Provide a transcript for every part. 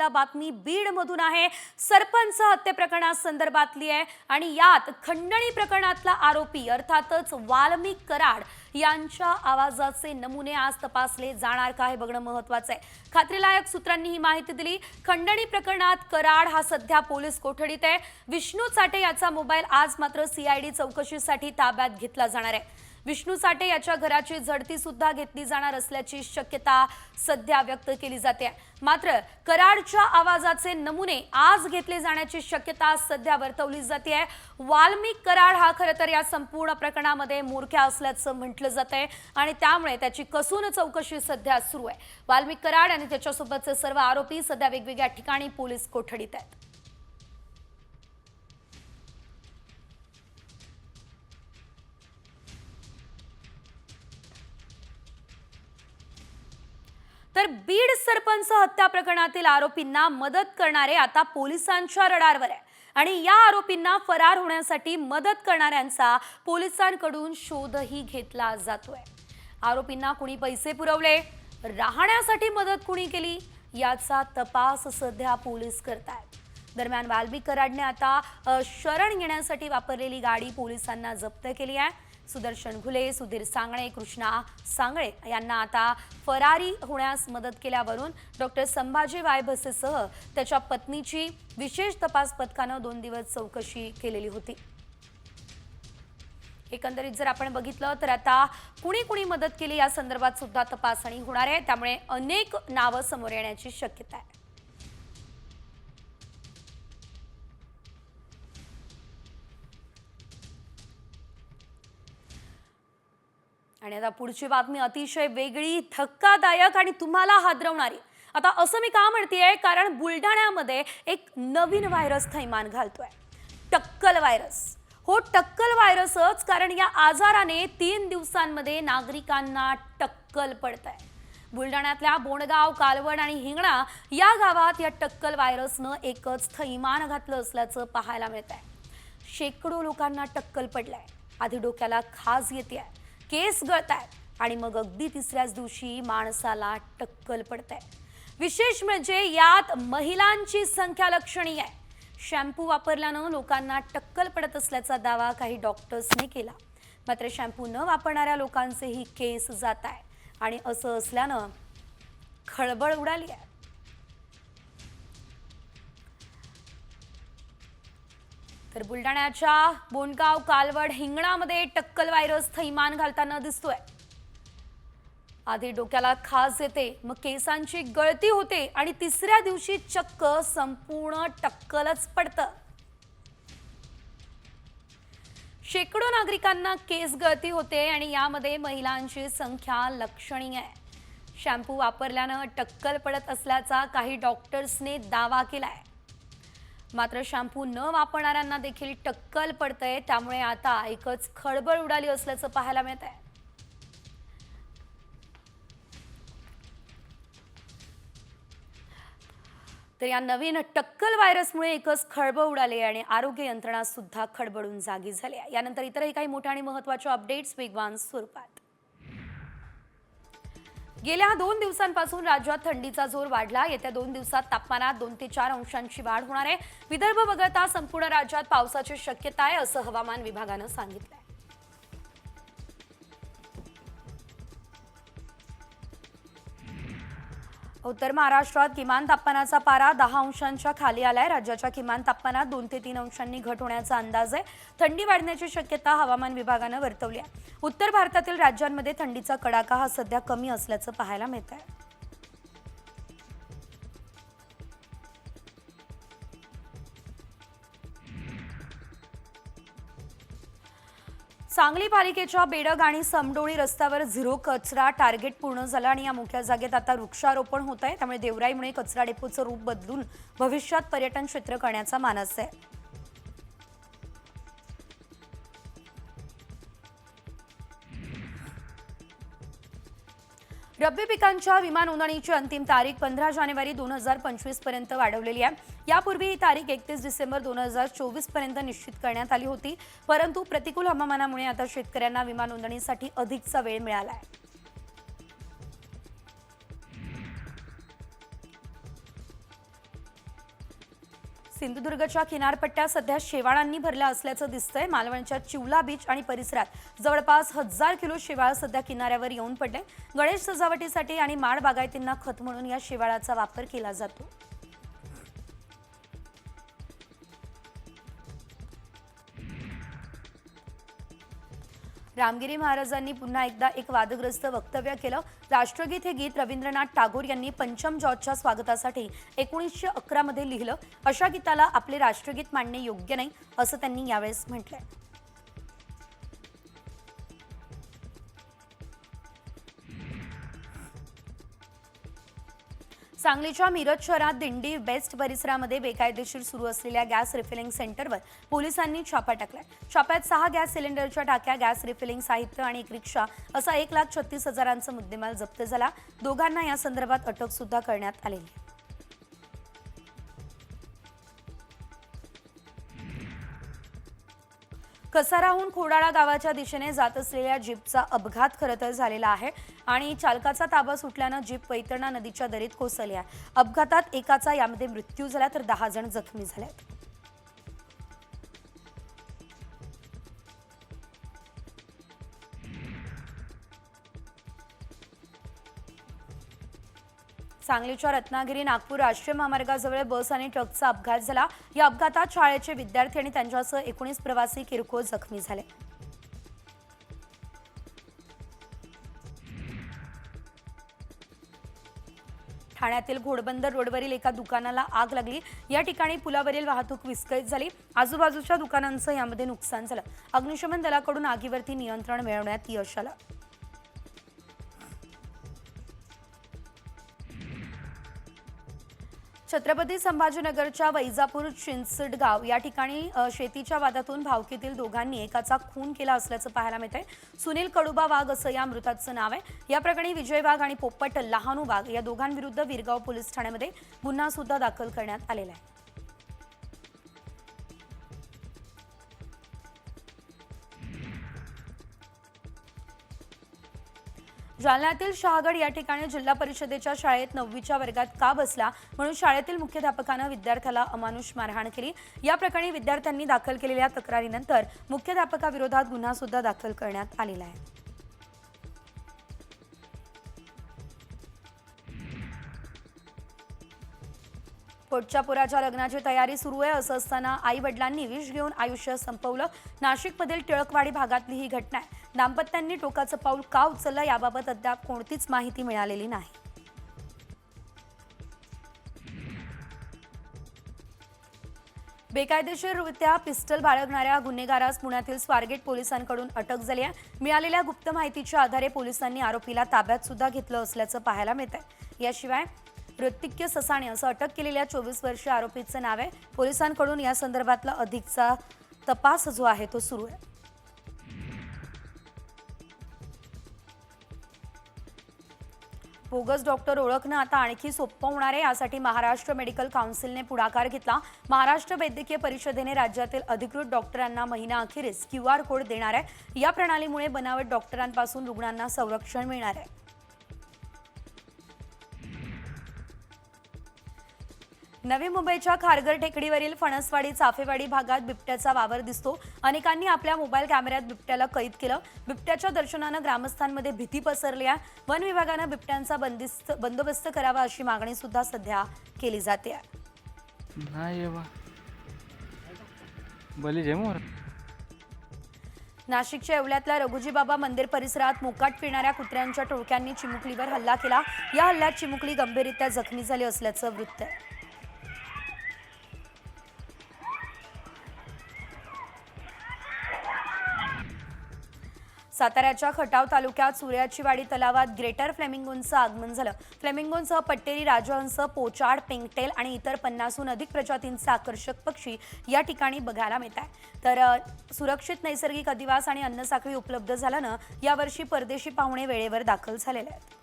बातमी बीड मधून आहे। सरपंच हत्ये प्रकरणासंदर्भातली आहे आणि यात खंडणी प्रकरणातला आरोपी अर्थातच वाल्मिक कराड यांच्या आवाजाचे नमुने आज तपासले जाणार का हे बघणं महत्त्वाचं आहे। खात्रीलायक सूत्रांनी ही माहिती दिली। खंडणी प्रकरणात कराड हा सध्या पोलीस कोठडीत आहे। विष्णू चाटे याचा मोबाईल आज मात्र सीआयडी चौकशीसाठी ताब्यात घेतला जाणार आहे। विष्णू चाटे याच्या घराची झडती सुद्धा घेतली जाणार असल्याची शक्यता सध्या व्यक्त केली जाते। मात्र कराडच्या आवाजाचे नमुने आज घेतले जाण्याची शक्यता सध्या वर्तवली जाते। वाल्मिक कराड हा खरं तर या संपूर्ण प्रकरणामध्ये मूर्ख्या असल्याचं म्हटलं जातंय आणि त्यामुळे त्याची कसून चौकशी सध्या सुरू आहे। वाल्मिक कराड आणि त्याच्यासोबतचे सर्व आरोपी सध्या वेगवेगळ्या ठिकाणी पोलीस कोठडीत आहेत। तर बीड सरपंच हत्या प्रकरणातील आरोपींना मदत करणारे आता पोलिसांच्या रडारवर आहे आणि या आरोपींना फरार होण्यासाठी मदत करणाऱ्यांचा पोलिसांकडून शोधही घेतला जातोय। आरोपींना कुणी पैसे पुरवले, राहण्यासाठी मदत कुणी केली याचा तपास सध्या पोलीस करतायत। दरम्यान वाल्मिक कराडने आता शरण येण्यासाठी वापरलेली गाडी पोलिसांना जप्त केली आहे। सुदर्शन घुले, सुधीर सांगळे, कृष्णा सांगळे यांना आता फरारी होण्यास मदत केल्यावरून डॉक्टर संभाजी वायभसेसह त्याच्या पत्नीची विशेष तपास पथकाने 2 दिवस चौकशी केलेली होती। एकंदरीत जर आपण बघितलं तर आता कुणी मदत केली या संदर्भात सुद्धा तपासणी होणार आहे, त्यामुळे अनेक नावं समोर येण्याची शक्यता आहे। आणि आता पुढची बातमी अतिशय वेगळी, धक्कादायक आणि तुम्हाला हादरवणारी। आता असं मी का म्हणतेय, कारण बुलढाण्यामध्ये एक नवीन व्हायरस थैमान घालतोय, टक्कल व्हायरस। हो, टक्कल व्हायरसच, कारण या आजाराने 3 दिवसांमध्ये नागरिकांना टक्कल पडतंय। बुलढाण्यातल्या बोंडगाव, कालवड आणि हिंगणा या गावात या टक्कल व्हायरसनं एकच थैमान घातलं असल्याचं पाहायला मिळतंय। शेकडो लोकांना टक्कल पडलाय। आधी डोक्याला खाज येते, केस गळतायत आणि मग अगदी तिसऱ्याच दिवशी माणसाला टक्कल पडते। विशेष म्हणजे यात महिलांची संख्या लक्षणीय आहे। शॅम्पू वापरल्यानं लोकांना टक्कल पडत असल्याचा दावा काही डॉक्टर्सने केला, मात्र शॅम्पू न वापरणाऱ्या लोकांचेही केस जात आहे आणि असं असल्यानं खळबळ उडाली आहे। तर बुलढाण्याच्या बोंडगाव, कालवड, हिंगणामध्ये टक्कल व्हायरस थैमान घालताना दिसतोय। आधी डोक्याला खाज येते, मग केसांची गळती होते आणि तिसऱ्या दिवशी चक्क संपूर्ण टक्कलच पडतं। शेकडो नागरिकांना केस गळती होते आणि यामध्ये महिलांची संख्या लक्षणीय आहे। शॅम्पू वापरल्यानं टक्कल पडत असल्याचा काही डॉक्टर्सने दावा केलाय, मात्र शॅम्पू न वापरणाऱ्यांना देखील टक्कल पडतंय, त्यामुळे आता एकच खळबळ उडाली असल्याचं पाहायला मिळतंय। तर या नवीन टक्कल व्हायरसमुळे एकच खळबळ उडाली आणि आरोग्य यंत्रणा सुद्धा खडबडून जागी झाली आहे। यानंतर इतरही काही मोठ्या आणि महत्त्वाच्या अपडेट्स वेगवान स्वरूपात। गेल्या 2 दिवसांपासून राज्यात थंडीचा जोर वाढला। येत्या 2 दिवसात तापमानात 2 ते 4 अंशांची वाढ होणार आहे। विदर्भ वगळता संपूर्ण राज्यात पावसाची शक्यता आहे, असं हवामान विभागानं सांगितलंय। उत्तर महाराष्ट्रात किमान तापमानाचा पारा 10 अंशांच्या खाली आलाय। राज्याच्या किमान तापमानात 2 ते 3 अंशांनी घट होण्याचा अंदाज आहे। थंडी वाढण्याची शक्यता हवामान विभागानं वर्तवली आहे। उत्तर भारतातील राज्यांमध्ये थंडीचा कडाका हा सध्या कमी असल्याचं पाहायला मिळतंय। सांगली पालिकेच्या बेडग आणि समडोळी रस्त्यावर झिरो कचरा टार्गेट पूर्ण झालं आणि या मुख्य जागेत आता वृक्षारोपण होत आहे, त्यामुळे देवराईमुळे कचरा डेपोचं रूप बदलून भविष्यात पर्यटन क्षेत्र करण्याचा मानस आहे। रब्बी पिकांच्या विमा नोंदणीची अंतिम तारीख 15 जानेवारी 2025 पर्यंत वाढवलेली आहे। यापूर्वी ही तारीख 31 डिसेंबर 2024 पर्यंत निश्चित करण्यात आली होती, परंतु प्रतिकूल हवामानामुळे आता शेतकऱ्यांना विमा नोंदणीसाठी अधिकचा वेळ मिळाला आहे। सिंधुदुर्गच्या किनारपट्ट्या सध्या शेवाळांनी भरल्या असल्याचं दिसतंय। मालवणच्या चिवला बीच आणि परिसरात जवळपास 1000 किलो शेवाळ सध्या किनाऱ्यावर येऊन पडले। गणेश सजावटीसाठी आणि माड बागायतींना खत म्हणून या शेवाळाचा वापर केला जातो। रामगिरी महाराजांनी पुन्हा एकदा एक वादग्रस्त वक्तव्य केलं। राष्ट्रगीत हे गीत रवींद्रनाथ टागोर यांनी पंचम जॉर्जच्या स्वागतासाठी 1911 मध्ये लिहिलं। अशा गीताला आपले राष्ट्रगीत मानणे योग्य नाही असं त्यांनी यावेळेस म्हटलंय। सांगलीच्या मिरज शहरात दिंडी बेस्ट परिसरामध्ये बेकायदेशीर सुरू असलेल्या गॅस रिफिलिंग सेंटरवर पोलिसांनी छापा टाकलाय। छाप्यात 6 गॅस सिलेंडरच्या टाक्या, गॅस रिफिलिंग साहित्य आणि एक रिक्षा असा 1,36,000चा मुद्देमाल जप्त झाला। दोघांना या संदर्भात अटक सुद्धा करण्यात आली आहे। कसाराहून खोडाळा गावाच्या दिशेने जात असलेल्या जीपचा अपघात खरंतर झालेला आहे आणि चालकाचा ताबा सुटल्यानं जीप वैतरणा नदीच्या दरीत कोसळली आहे। अपघातात एकाचा यामध्ये मृत्यू झाला तर 10 जण जखमी झालेत। सांगलीच्या रत्नागिरी नागपूर राष्ट्रीय महामार्गाजवळ बस आणि ट्रकचा अपघात झाला। या अपघातात शाळेचे विद्यार्थी आणि त्यांच्यासह 19 प्रवासी किरकोळ जखमी झाले। ठाण्यातील घोडबंदर रोडवरील एका दुकानाला आग लागली। या ठिकाणी पुलावरील वाहतूक विस्कळीत झाली। आजूबाजूच्या दुकानांचं यामध्ये नुकसान झालं। अग्निशमन दलाकडून आगीवरती नियंत्रण मिळवण्यात यश आलं। छत्रपती संभाजीनगरच्या वैजापूर चिंचडगाव या ठिकाणी शेतीच्या वादातून भावकीतील दोघांनी एकाचा खून केला असल्याचं पाहायला मिळतंय। सुनील कडुबा वाघ असं या मृताचं नाव आहे। या प्रकरणी विजय वाघ आणि पोपट लहानू वाघ या दोघांविरुद्ध विरगाव पोलीस ठाण्यामध्ये गुन्हा सुद्धा दाखल करण्यात आलेला आहे। जालन्यातील शहागड या ठिकाणी जिल्हा परिषदेच्या शाळेत 9वीच्या वर्गात का बसला म्हणून शाळेतील मुख्याध्यापकानं विद्यार्थ्याला अमानुष मारहाण केली। या प्रकरणी विद्यार्थ्यांनी दाखल केलेल्या तक्रारीनंतर मुख्याध्यापकाविरोधात गुन्हा सुद्धा दाखल करण्यात आलेला आहे। पोटच्या पोराच्या लग्नाची तयारी सुरू आहे असं असताना आई वडिलांनी विष घेऊन आयुष्य संपवलं। नाशिकमधील टिळकवाडी भागातली ही घटना आहे। दाम्पत्यांनी टोकाचं पाऊल का उचललं याबाबत अद्याप कोणतीच माहिती मिळालेली नाही। बेकायदेशीररित्या पिस्टल बाळगणाऱ्या गुन्हेगारास पुण्यातील स्वारगेट पोलिसांकडून अटक झाली आहे। मिळालेल्या गुप्त माहितीच्या आधारे पोलिसांनी आरोपीला ताब्यात सुद्धा घेतलं असल्याचं पाहायला मिळतंय। याशिवाय ऋतिक्य ससाणे असं अटक केलेल्या 24 वर्षीय आरोपीचं नाव आहे। पोलिसांकडून या संदर्भातला अधिकचा तपास जो आहे तो सुरू आहे। बोगस डॉक्टर ओळखणं आता आणखी सोपं होणार आहे। यासाठी महाराष्ट्र मेडिकल काउन्सिलने पुढाकार घेतला। महाराष्ट्र वैद्यकीय परिषदेने राज्यातील अधिकृत डॉक्टरांना महिनाअखेरीस QR कोड देणार आहे। या प्रणालीमुळे बनावट डॉक्टरांपासून रुग्णांना संरक्षण मिळणार आहे। नवी मुंबईच्या खारघर टेकडीवरील फणसवाडी चाफेवाडी भागात बिबट्याचा वावर दिसतो। अनेकांनी आपल्या मोबाईल कॅमेऱ्यात बिबट्याला कैद केलं। बिबट्याच्या दर्शनानं ग्रामस्थांमध्ये भीती पसरली आहे। वन विभागानं बिबट्यांचा बंदोबस्त करावा अशी मागणी सुद्धा सध्या केली जाते। नाशिकच्या येवल्यातल्या रघुजी बाबा मंदिर परिसरात मोकाट फिरणाऱ्या कुत्र्यांच्या टोळक्यांनी चिमुकलीवर हल्ला केला। या हल्ल्यात चिमुकली गंभीररित्या जखमी झाली असल्याचं वृत्त आहे। साताऱ्याच्या खटाव तालुक्यात सूर्याचीवाडी तलावात ग्रेटर फ्लेमिंगोचं आगमन झालं। फ्लेमिंगोंसह पट्टेरी, राजहंस, पोचाड, पेंगटेल आणि इतर 50हून अधिक प्रजातींचे आकर्षक पक्षी या ठिकाणी बघायला मिळतात। तर सुरक्षित नैसर्गिक अधिवास आणि अन्नसाखळी उपलब्ध झाल्यानं यावर्षी परदेशी पाहुणे वेळेवर दाखल झालेले आहेत।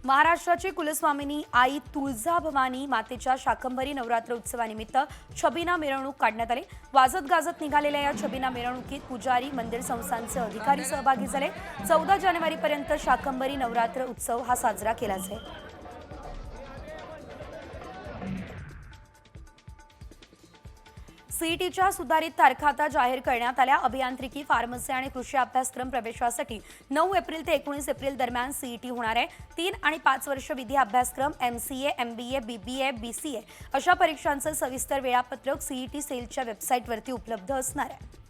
महाराष्ट्राची कुलस्वामिनी आई तुळजाभवानी मातेच्या शाकंभरी नवरात्र उत्सवानिमित्त छबिना मिरवणूक काढण्यात आली। वाजत गाजत निघालेल्या या छबिना मिरवणुकीत पुजारी, मंदिर संस्थांचे अधिकारी सहभागी झाले। 14 जानेवारीपर्यंत शाकंभरी नवरात्र उत्सव हा साजरा केला जाईल। सीईटीच्या सुधारित तारखा आता जाहीर करण्यात आल्या। अभियांत्रिकी, फार्मसी आणि कृषी अभ्यासक्रम प्रवेशासाठी 9 एप्रिल ते 19 एप्रिल दरम्यान सीईटी होणार आहे। 3 आणि 5 वर्ष विधी अभ्यासक्रम, एमसीए, एमबीए, बीबीए, बीसीए अशा परीक्षांचं सविस्तर वेळापत्रक सीईटी सेलच्या वेबसाईटवरती उपलब्ध असणार आहे।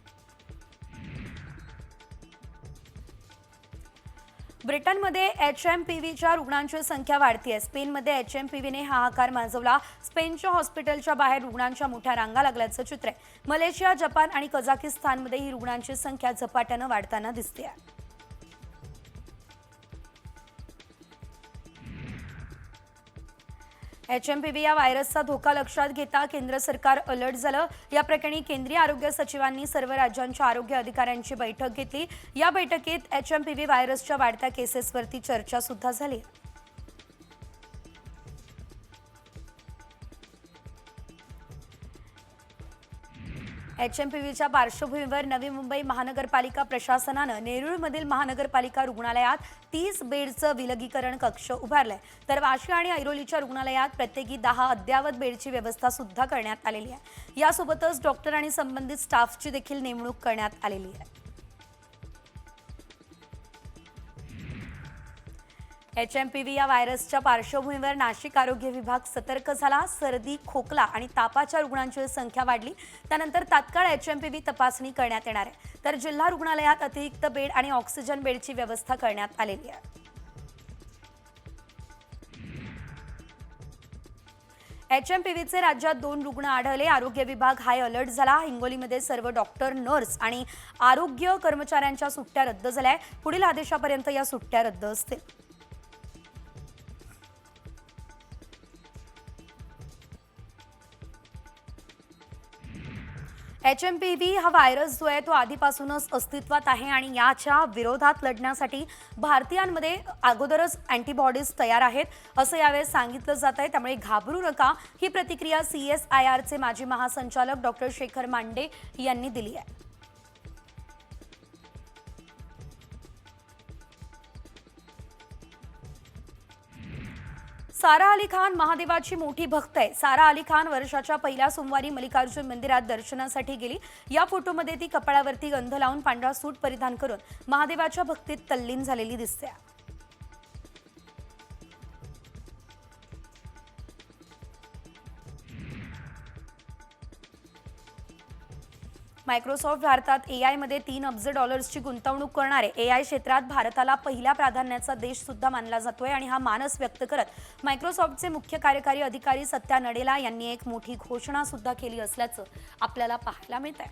ब्रिटनमध्ये एचएमपीव्हीच्या रुग्णांची संख्या वाढतीये। स्पेनमध्ये एचएमपीव्हीने हाहाकार माजवला। स्पेनच्या हॉस्पिटलच्या बाहेर रुग्णांच्या मोठ्या रांगा लागल्याचं चित्र आहे। मलेशिया, जपान आणि कझाकिस्तानमध्ये ही रुग्णांची संख्या झपाट्यानं वाढताना दिसते आहे। एचएमपीव्ही या व्हायरसचा धोका लक्षात घेता केंद्र सरकार अलर्ट झालं। या प्रकरणी केंद्रीय आरोग्य सचिवांनी सर्व राज्यांच्या आरोग्य अधिकाऱ्यांची बैठक घेतली। या बैठकीत एचएमपीव्ही व्हायरसच्या वाढत्या केसेसवरती चर्चा सुद्धा झाली। एचएमपीव्हीच्या पार्श्वभूमीवर नवी मुंबई महानगरपालिका प्रशासनानं नेरूळमधील महानगरपालिका रुग्णालयात 30 बेडचं विलगीकरण कक्ष उभारलाय, तर वाशी आणि ऐरोलीच्या रुग्णालयात प्रत्येकी 10 अद्ययावत बेडची व्यवस्था सुद्धा करण्यात आलेली आहे। यासोबतच डॉक्टर आणि संबंधित स्टाफची देखील नेमणूक करण्यात आलेली आहे। एचएमपीव्ही या व्हायरसच्या पार्श्वभूमीवर नाशिक आरोग्य विभाग सतर्क झाला। सर्दी, खोकला आणि तापाच्या रुग्णांची संख्या वाढली, त्यानंतर तात्काळ एचएमपीव्ही तपासणी करण्यात येणार आहे, तर जिल्हा रुग्णालयात अतिरिक्त बेड आणि ऑक्सिजन बेडची व्यवस्था करण्यात आलेली आहे। एचएमपीव्हीचे राज्यात 2 रुग्ण आढळले। आरोग्य विभाग हाय अलर्ट झाला। हिंगोलीमध्ये सर्व डॉक्टर, नर्स आणि आरोग्य कर्मचाऱ्यांच्या सुट्ट्या रद्द झाल्या। पुढील आदेशापर्यंत या सुट्ट्या रद्द असतील। एचएमपीव्ही हा व्हायरस जो आहे तो आधीपासूनच अस्तित्वात आहे आणि याच्या विरोधात लढण्यासाठी भारतीयांमध्ये अगोदरच अँटीबॉडीज तयार आहेत असं यावेळी सांगितलं जात आहे। त्यामुळे घाबरू नका, ही प्रतिक्रिया CSIRचे माजी महासंचालक डॉक्टर शेखर मांडे यांनी दिली आहे। सारा अली खान महादेवाची मोठी भक्त आहे। सारा अली खान वर्षाच्या पहिल्या सोमवारी मल्लिकार्जुन मंदिरात दर्शनासाठी गेली। या फोटोमध्ये ती कपाळावरती गंध लावून पांढरा सूट परिधान करून महादेवाच्या भक्तीत तल्लीन झालेली दिसते। मायक्रोसॉफ्ट भारतात AI मध्ये $3 अब्ज गुंतवणूक करणारे AI क्षेत्रात भारताला पहिल्या प्राधान्याचा देश सुद्धा मानला जातोय आणि हा मानस व्यक्त करत मायक्रोसॉफ्टचे मुख्य कार्यकारी अधिकारी सत्या नडेला यांनी एक मोठी घोषणा सुद्धा केली असल्याचं आपल्याला पाहायला मिळतंय।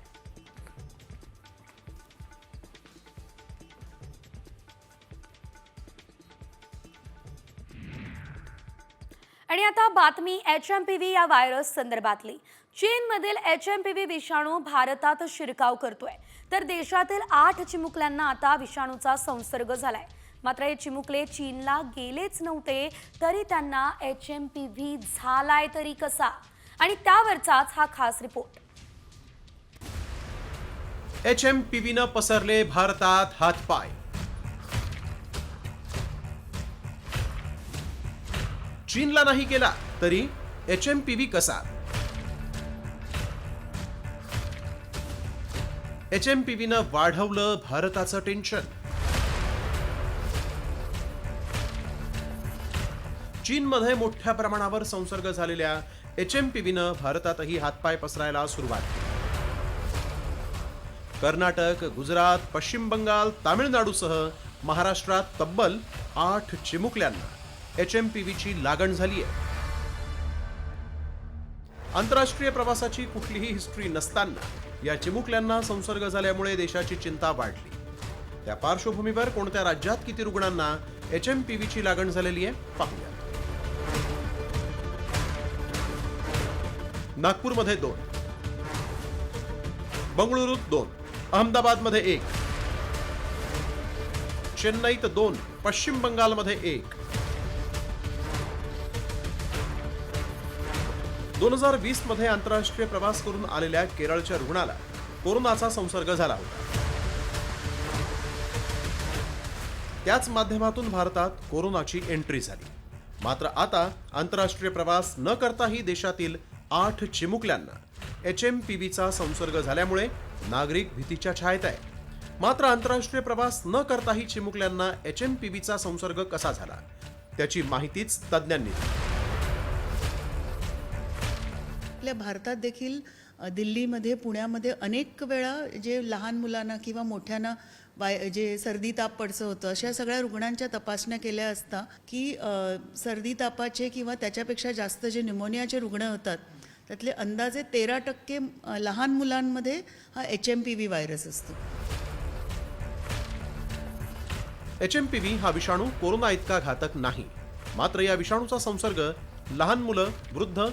आणि आता बातमी एचएमपीव्ही या व्हायरस संदर्भातली। चीनमधील एचएमपीव्ही विषाणू भारतात शिरकाव करतोय, तर देशातील 8 चिमुकल्यांना आता विषाणूचा संसर्ग झालाय। मात्र हे चिमुकले चीनला गेलेच नव्हते, तरी त्यांना एचएमपीव्ही झालाय तरी कसा, आणि त्यावरचाच हा खास रिपोर्ट। एचएमपीव्हीनं पसरले भारतात हातपाय। चीनला नाही गेला तरी एचएमपीव्ही कसा? एचएमपीव्हीनं वाढवलं भारताचं टेन्शन। चीनमध्ये मोठ्या प्रमाणावर संसर्ग झालेल्या एचएमपीव्हीनं भारतातही हातपाय पसरायला सुरुवात केली। कर्नाटक, गुजरात, पश्चिम बंगाल, तामिळनाडूसह महाराष्ट्रात तब्बल 8 चिमुकल्यांना एचएमपीव्हीची लागण झाली आहे। आंतरराष्ट्रीय प्रवासाची कुठलीही हिस्ट्री नसताना या चिमुकल्यांना संसर्ग झाल्यामुळे देशाची चिंता वाढली। त्या पार्श्वभूमीवर कोणत्या राज्यात किती रुग्णांना एचएमपीव्हीची लागण झालेली आहे पाहूया। नागपूरमध्ये 2, बंगळुरूत 2, अहमदाबादमध्ये 1, चेन्नईत 2, पश्चिम बंगालमध्ये 1। 2020 मध्ये आंतरराष्ट्रीय प्रवास करून आलेल्या केरळच्या रुग्णाला कोरोनाचा संसर्ग झाला होता। त्याच माध्यमातून भारतात कोरोनाची एंट्री झाली। मात्र आता आंतरराष्ट्रीय प्रवास न करताही देशातील 8 चिमुकल्यांना HMPVचा संसर्ग झाल्यामुळे नागरिक भीतीच्या छायेत आहे. मात्र आंतरराष्ट्रीय प्रवास न करताही चिमुकल्यांना HMPVचा संसर्ग कसा झाला त्याची माहितीच तज्ज्ञांनी दिली. आपल्या भारतात देखील दिल्लीमध्ये पुण्यामध्ये अनेक वेळा जे लहान मुलांना किंवा मोठ्यांना जे सर्दी ताप पडसं होतं अशा सगळ्या रुग्णांच्या तपासण्या केल्या असता की सर्दी तापाचे किंवा त्याच्यापेक्षा जास्त जे न्यूमोनियाचे रुग्ण होतात त्यातले अंदाजे 13% लहान मुलांमध्ये हा HMPV व्हायरस असतो. HMPV हा विषाणू कोरोना इतका घातक नाही. मात्र या विषाणूचा संसर्ग लहान मुलं, वृद्ध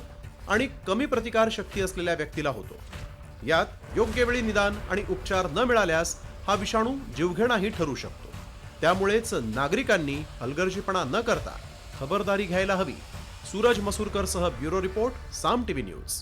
आणि कमी प्रतिकार शक्ती असलेल्या व्यक्तीला होतो. यात योग्य वेळी निदान आणि उपचार न मिळाल्यास हा विषाणू जीवघेणाही ठरू शकतो. त्यामुळेच नागरिकांनी हलगर्जीपणा न करता खबरदारी घ्यायला हवी. सूरज मसूरकर सह ब्युरो रिपोर्ट, साम टीव्ही न्यूज.